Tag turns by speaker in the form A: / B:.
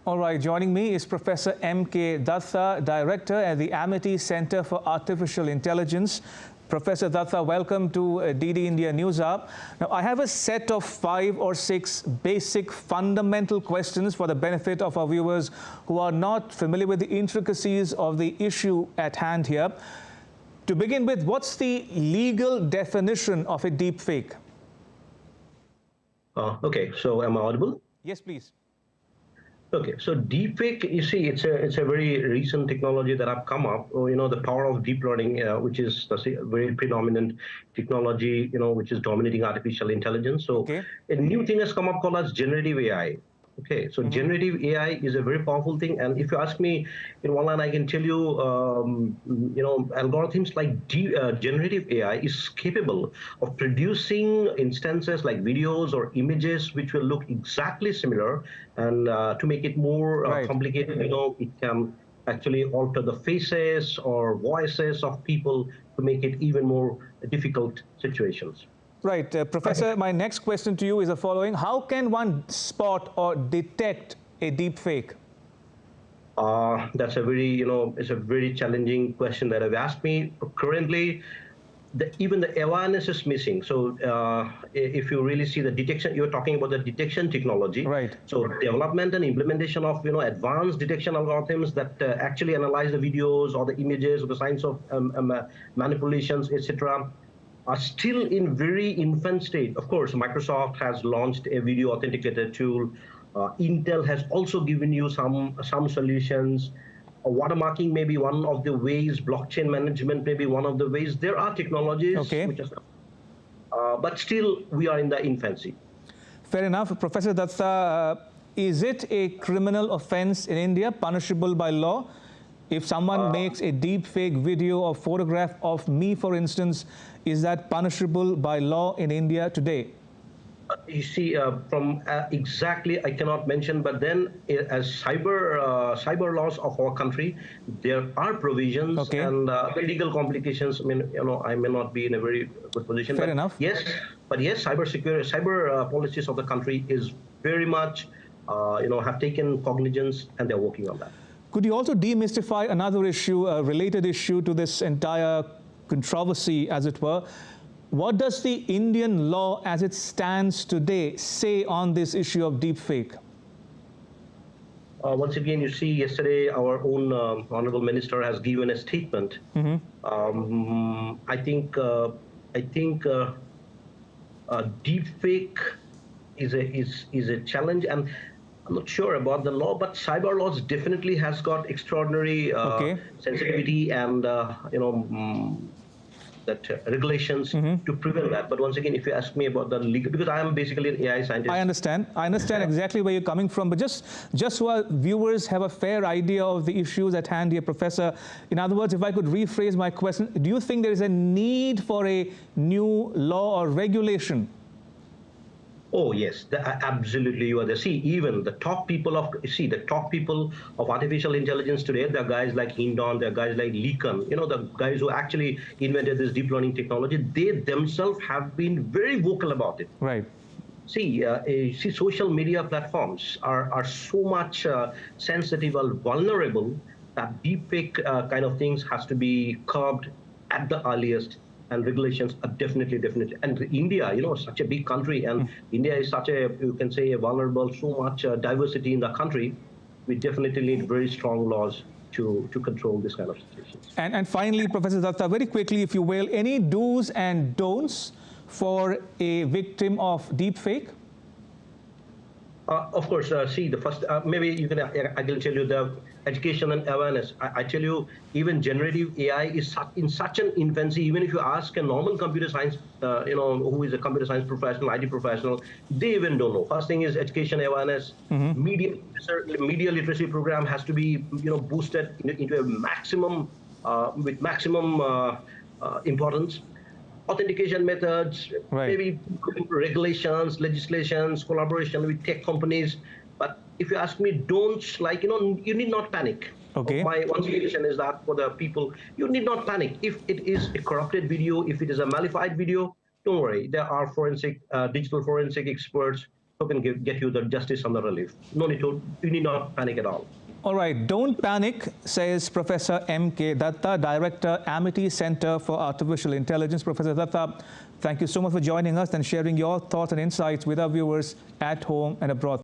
A: All right, joining me is Professor M.K. Dutta, Director at the Amity Center for Artificial Intelligence. Professor Dutta, welcome to DD India News Hour. Now, I have a set of 5 or 6 basic fundamental questions for the benefit of our viewers who are not familiar with the intricacies of the issue at hand here. To begin with, what's the legal definition of a deepfake?
B: Okay, so am I audible?
A: Yes, please.
B: Okay, so deepfake, you see, it's a very recent technology that have come up. You know, the power of deep learning, which is a very predominant technology, which is dominating artificial intelligence. So a new thing has come up called as generative AI. Okay, so generative AI is a very powerful thing, and if you ask me in one line, I can tell you, algorithms like generative AI is capable of producing instances like videos or images which will look exactly similar, and to make it more complicated, it can actually alter the faces or voices of people to make it even more difficult situations.
A: Right. Professor, my next question to you is the following. How can one spot or detect a deep fake?
B: That's a very, it's a very challenging question that I've asked me. Currently, even the awareness is missing. So if you really see the detection, you're talking about the detection technology.
A: Right.
B: So development and implementation of, advanced detection algorithms that actually analyze the videos or the images or the signs of manipulations, etc., are still in very infant state. Of course, Microsoft has launched a video authenticator tool. Intel has also given you some solutions. Watermarking may be one of the ways. Blockchain management may be one of the ways. There are technologies, which are, but still we are in the infancy.
A: Fair enough. Professor Dutta, is it a criminal offense in India, punishable by law? If someone makes a deep fake video or photograph of me, for instance, is that punishable by law in India today?
B: You see, from exactly, I cannot mention, but then as cyber laws of our country, there are provisions and the legal complications. I mean, I may not be in a very good position.
A: Fair enough.
B: Yes, but yes, cyber policies of the country is very much, have taken cognizance, and they're working on that.
A: Could you also demystify another issue, a related issue to this entire controversy, as it were? What does the Indian law as it stands today say on this issue of deepfake?
B: Once again, you see, yesterday our own honorable minister has given a statement. I think deepfake is a challenge, and I'm not sure about the law, but cyber laws definitely has got extraordinary sensitivity and regulations to prevent that. But once again, if you ask me about the legal, because I am basically an AI scientist.
A: I understand exactly where you're coming from, but just so our viewers have a fair idea of the issues at hand here, Professor. In other words, if I could rephrase my question, do you think there is a need for a new law or regulation?
B: Oh yes, absolutely. You are there. See, even the top people of artificial intelligence today, there are guys like Hindon, there are guys like Leekan, the guys who actually invented this deep learning technology. They themselves have been very vocal about it.
A: Right.
B: See, social media platforms are so much sensitive or vulnerable that deepfake kind of things has to be curbed at the earliest. And regulations are definitely. And India, such a big country, and India is such a, you can say, a vulnerable, so much diversity in the country. We definitely need very strong laws to control this kind of situations.
A: And finally, Professor Dutta, very quickly, if you will, any do's and don'ts for a victim of deepfake?
B: Of course, see, the first, maybe I can tell you the education and awareness. I tell you, even generative AI is in such an infancy. Even if you ask a normal computer science, who is a computer science professional, IT professional, they even don't know. First thing is education awareness. Media literacy program has to be, boosted into a maximum, with maximum importance. Authentication methods, maybe regulations, legislations, collaboration with tech companies. But if you ask me, don't you need not panic. My one suggestion is that for the people, you need not panic. If it is a corrupted video, if it is a malified video, don't worry. There are digital forensic experts who can get you the justice and the relief. No need to, you need not panic at all.
A: All right, don't panic, says Professor M.K. Dutta, Director, Amity Center for Artificial Intelligence. Professor Dutta, thank you so much for joining us and sharing your thoughts and insights with our viewers at home and abroad.